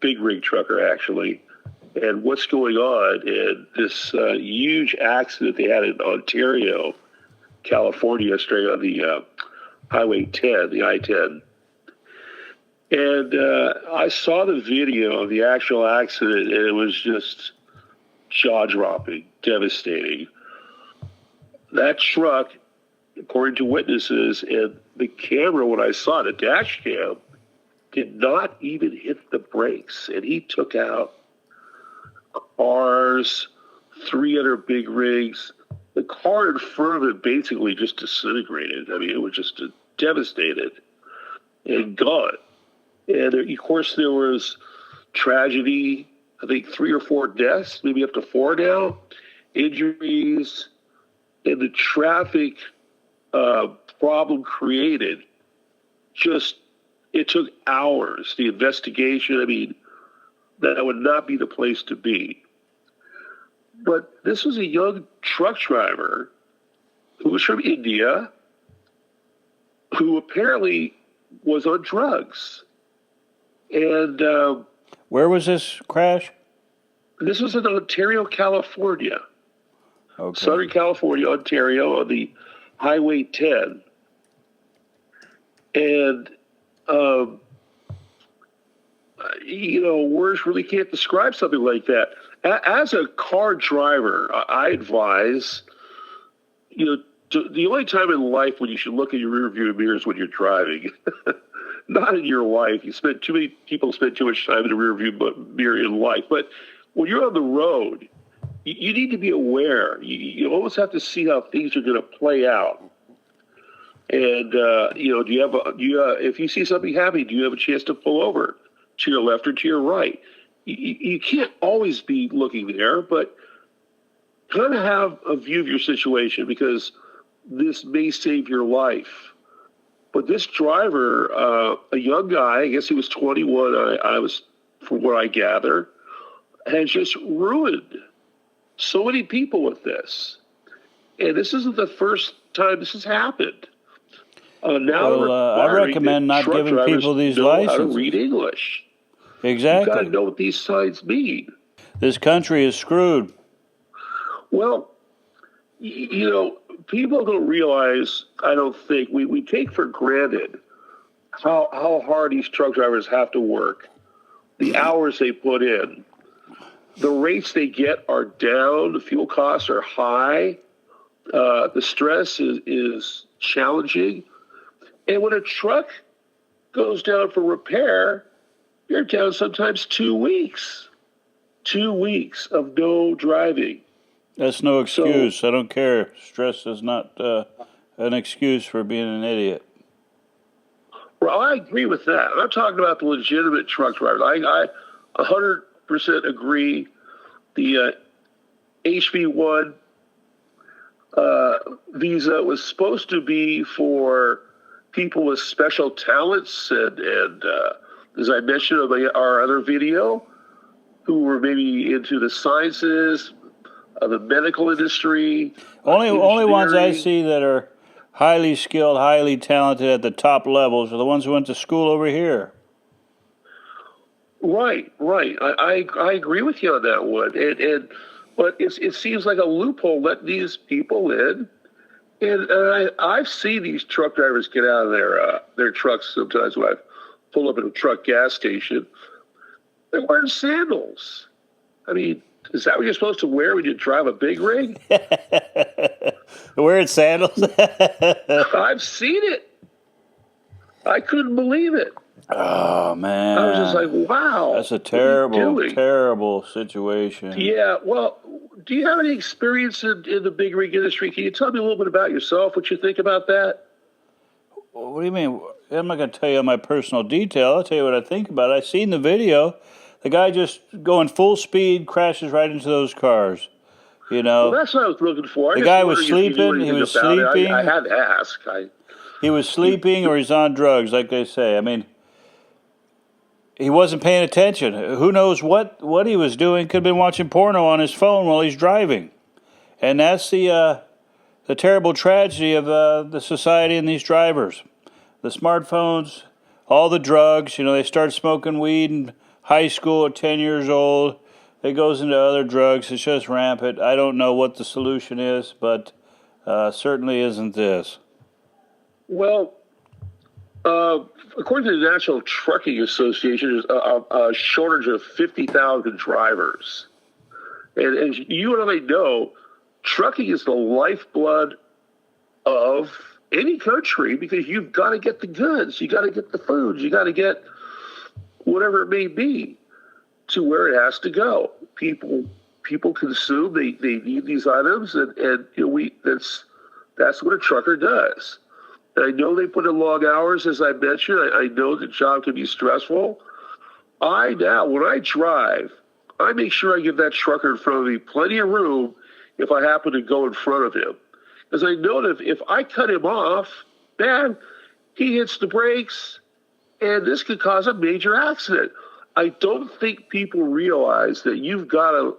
big rig trucker, actually. And what's going on, and this huge accident they had in Ontario, California, straight on the Highway 10, the I-10. And I saw the video of the actual accident, and it was just jaw-dropping, devastating. That truck, according to witnesses, and the camera, when I saw it, the dash cam, did not even hit the brakes. And he took out cars, 3 other big rigs. The car in front of it basically just disintegrated. I mean, it was just devastated and gone. And of course, there was tragedy. I think 3 or 4 deaths, maybe up to 4 now, injuries, and the traffic problem created. Just, it took hours. The investigation, I mean, that would not be the place to be. But this was a young truck driver who was from India, who apparently was on drugs. And where was this crash? This was in Ontario, California. Okay. Southern California, Ontario, on the Highway 10. And, you know, words really can't describe something like that. As a car driver, I advise, you know, the only time in life when you should look in your rearview mirror is when you're driving. Not in your life. Too many people spend too much time in the rearview mirror in life. But when you're on the road, you need to be aware. You almost have to see how things are going to play out. And you know, if you see something happening, do you have a chance to pull over to your left or to your right? You can't always be looking there, but kind of have a view of your situation, because this may save your life. But this driver, a young guy, I guess he was 21, I was, from what I gather, has just ruined so many people with this. And this isn't the first time this has happened. Now I recommend not giving people these licenses. How to read English. Exactly. You've got to know what these signs mean. This country is screwed. Well, you know, people don't realize, I don't think, we take for granted how hard these truck drivers have to work, the hours they put in. The rates they get are down, the fuel costs are high, the stress is challenging. And when a truck goes down for repair, you're down sometimes 2 weeks. 2 weeks of no driving. That's no excuse. I don't care. Stress is not an excuse for being an idiot. Well, I agree with that. I'm talking about the legitimate truck drivers. I 100% agree. The HB1 visa was supposed to be for people with special talents, and as I mentioned in our other video, who were maybe into the sciences, the medical industry. Only ones I see that are highly skilled, highly talented at the top levels are the ones who went to school over here. Right. I agree with you on that one. But it seems like a loophole letting these people in. And I've seen these truck drivers get out of their trucks sometimes when I pull up at a truck gas station. They're wearing sandals. I mean, is that what you're supposed to wear when you drive a big rig? Wearing sandals? I've seen it. I couldn't believe it. Oh, man. I was just like, wow. That's a terrible, terrible situation. Yeah, well, do you have any experience in the big rig industry? Can you tell me a little bit about yourself, what you think about that? What do you mean? I'm not going to tell you my personal detail. I'll tell you what I think about it. I've seen the video. The guy just going full speed crashes right into those cars. You know, well, that's what I was looking for. The guy was sleeping. He was sleeping. I had to ask. He was sleeping, or he's on drugs, like they say. I mean, he wasn't paying attention. Who knows what he was doing? Could have been watching porno on his phone while he's driving. And that's the terrible tragedy of the society and these drivers. The smartphones, all the drugs. You know, they start smoking weed and high school at 10 years old. It goes into other drugs. It's just rampant. I don't know what the solution is, but certainly isn't this. Well, according to the National Trucking Association, there's a shortage of 50,000 drivers. And as you and I know, trucking is the lifeblood of any country because you've got to get the goods, you got to get the foods, you got to get whatever it may be to where it has to go. People consume, they need these items, and you know, that's what a trucker does. And I know they put in long hours, as I mentioned. I know the job can be stressful. When I drive, I make sure I give that trucker in front of me plenty of room if I happen to go in front of him. Because I know that if I cut him off, man, he hits the brakes, and this could cause a major accident. I don't think people realize that you've got to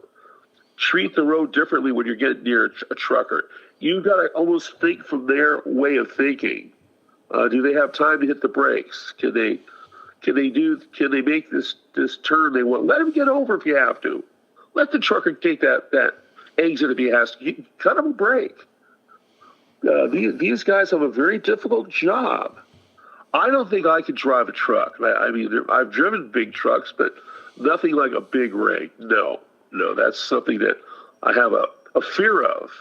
treat the road differently when you're getting near a trucker. You've got to almost think from their way of thinking. Do they have time to hit the brakes? Can they make this turn they want? Let him get over if you have to. Let the trucker take that exit if he has to. Cut him a break. These guys have a very difficult job. I don't think I could drive a truck. I mean, I've driven big trucks, but nothing like a big rig. No, that's something that I have a fear of.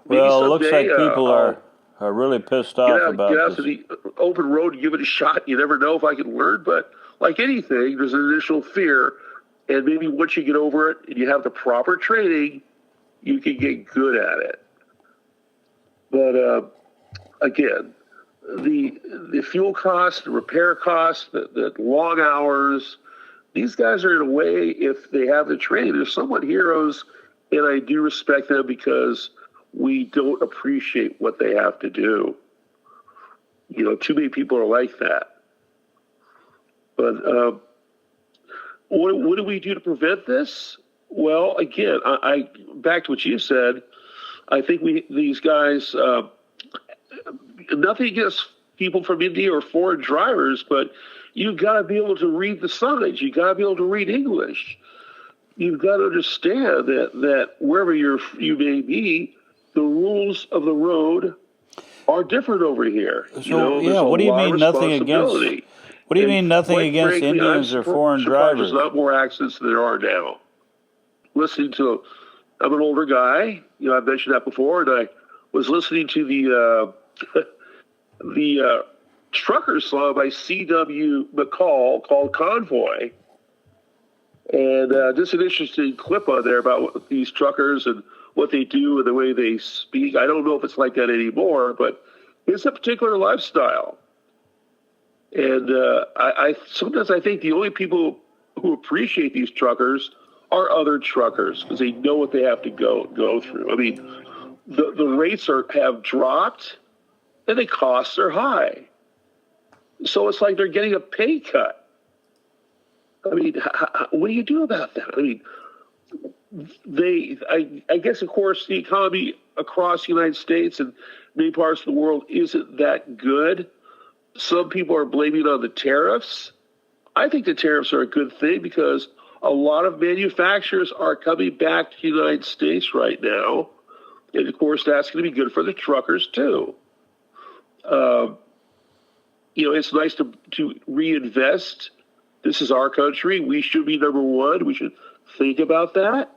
Maybe well, it looks someday, like people are really pissed off about get out this. to the open road and give it a shot. You never know if I can learn, but like anything, there's an initial fear, and maybe once you get over it and you have the proper training, you can get good at it. But again, the fuel costs, the repair costs, the long hours, these guys are in a way, if they have the training, they're somewhat heroes, and I do respect them because we don't appreciate what they have to do. You know, too many people are like that. But what do we do to prevent this? Well, again, I back to what you said. I think these guys, nothing against people from India or foreign drivers, but you've got to be able to read the signs. You've got to be able to read English. You've got to understand that wherever you may be, the rules of the road are different over here. So, you know, what do you mean nothing against? What do you mean nothing against frankly, Indians or foreign drivers? There's not more accidents than there are now. I'm an older guy. You know, I've mentioned that before, and I was listening to the trucker song by C.W. McCall called Convoy. And just an interesting clip on there about these truckers and what they do and the way they speak. I don't know if it's like that anymore, but it's a particular lifestyle. And I sometimes I think the only people who appreciate these truckers are other truckers because they know what they have to go through. I mean, the rates have dropped and the costs are high. So it's like they're getting a pay cut. I mean, what do you do about that? I mean, I guess, of course, the economy across the United States and many parts of the world isn't that good. Some people are blaming it on the tariffs. I think the tariffs are a good thing because a lot of manufacturers are coming back to the United States right now. And, of course, that's going to be good for the truckers, too. You know, it's nice to reinvest. This is our country. We should be number one. We should think about that.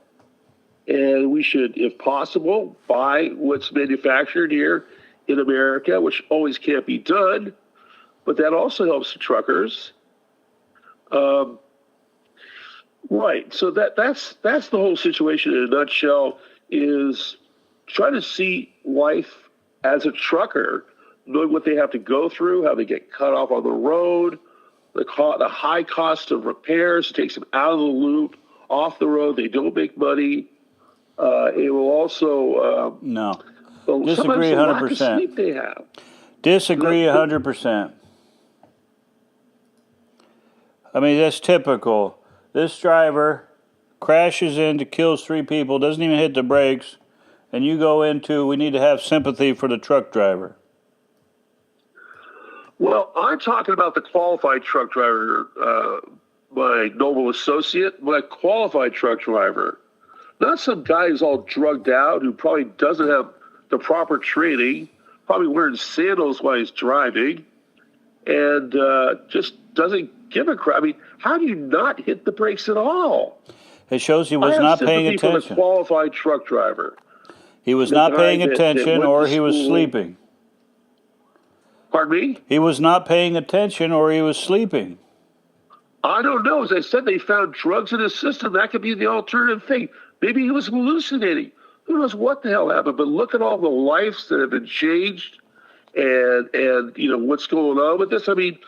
And we should, if possible, buy what's manufactured here in America, which always can't be done. But that also helps the truckers. Right. So that's the whole situation in a nutshell, is trying to see life as a trucker, knowing what they have to go through, how they get cut off on the road, the high cost of repairs. It takes them out of the loop, off the road. They don't make money. It will also no. Disagree 100%. Sleep they have. Disagree 100%. I mean, that's typical. This driver crashes into, kills 3 people, doesn't even hit the brakes, and you go into, we need to have sympathy for the truck driver. Well, I'm talking about the qualified truck driver, my noble associate, my qualified truck driver. Not some guy who's all drugged out who probably doesn't have the proper training, probably wearing sandals while he's driving, and just doesn't give a crap. I mean, how do you not hit the brakes at all? It shows he was not paying attention. For the qualified truck driver. He was not paying attention, or he was sleeping. Pardon me? He was not paying attention, or he was sleeping. I don't know. As I said, they found drugs in his system. That could be the alternative thing. Maybe he was hallucinating. Who knows what the hell happened? But look at all the lives that have been changed, and you know what's going on with this. I mean,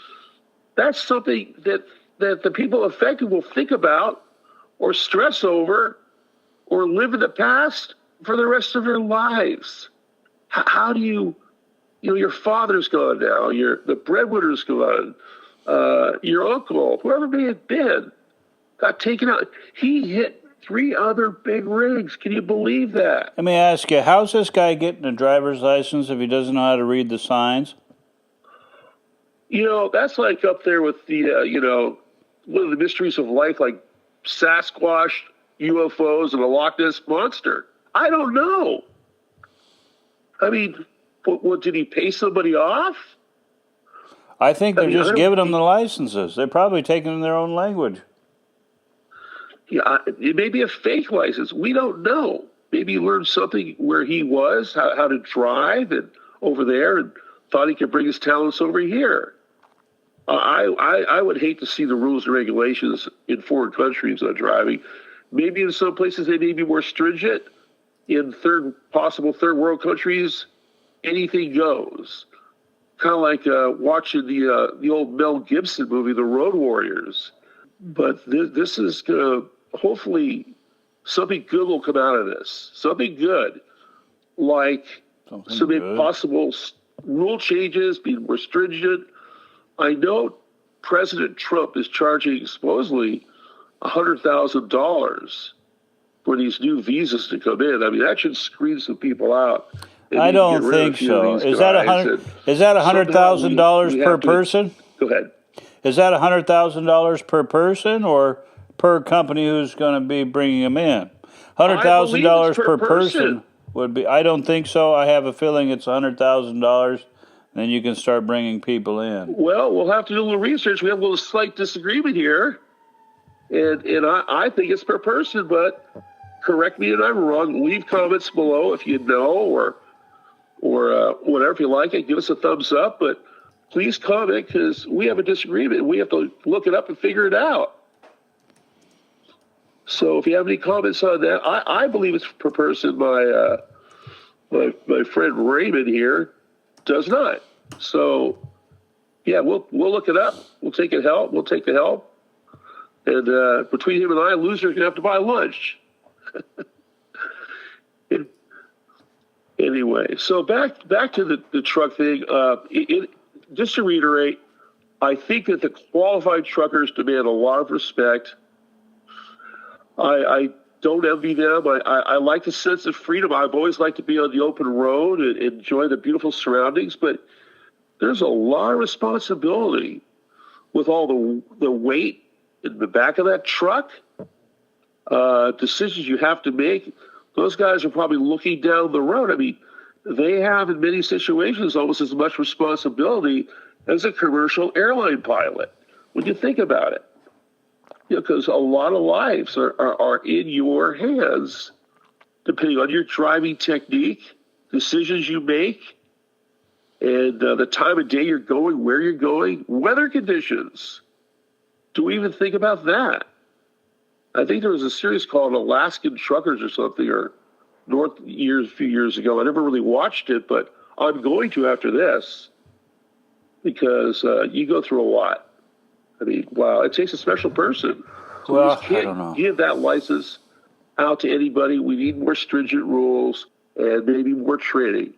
that's something that the people affected will think about, or stress over, or live in the past for the rest of their lives. How do you know, your father's gone now, the breadwinner's gone, your uncle, whoever may have been, got taken out. He hit 3 other big rigs. Can you believe that? Let me ask you, how's this guy getting a driver's license if he doesn't know how to read the signs? You know, that's like up there with the, you know, one of the mysteries of life, like Sasquatch, UFOs, and a Loch Ness Monster. I don't know. I mean, what did he pay somebody off? I think they're just giving them the licenses. They're probably taking in their own language. Yeah, it may be a fake license. We don't know. Maybe he learned something where he was, how to drive, and over there, and thought he could bring his talents over here. I would hate to see the rules and regulations in foreign countries on driving. Maybe in some places they may be more stringent. In possible third world countries, anything goes. Kind of like watching the old Mel Gibson movie, The Road Warriors. But this is going to, hopefully, something good will come out of this. Something good, like some possible rule changes, being more stringent. I know President Trump is charging supposedly $100,000 for these new visas to come in. I mean, that should screen some people out. I don't think so. Is that $100,000 per person? Go ahead. Is that $100,000 per person or per company who's going to be bringing them in? $100,000 per person would be. I don't think so. I have a feeling it's $100,000. Then you can start bringing people in. Well, we'll have to do a little research. We have a little slight disagreement here, and I think it's per person. But correct me if I'm wrong. Leave comments below if you know, or whatever. If you like it, give us a thumbs up. But please comment, because we have a disagreement. We have to look it up and figure it out. So if you have any comments on that, I believe it's per person. My friend Raymond here does not. So yeah, we'll look it up. We'll take the help. And between him and I, loser's gonna have to buy lunch. Anyway, so back to the truck thing. Just to reiterate, I think that the qualified truckers demand a lot of respect. I don't envy them. I like the sense of freedom. I've always liked to be on the open road and enjoy the beautiful surroundings, but there's a lot of responsibility with all the weight in the back of that truck, decisions you have to make. Those guys are probably looking down the road. I mean, they have in many situations almost as much responsibility as a commercial airline pilot when you think about it. Because a lot of lives are in your hands, depending on your driving technique, decisions you make, and the time of day you're going, where you're going, weather conditions. Do we even think about that? I think there was a series called Alaskan Truckers or something, or a few years ago. I never really watched it, but I'm going to after this, because you go through a lot. I mean, wow, it takes a special person. So well, we just can't give that license out to anybody. We need more stringent rules and maybe more training.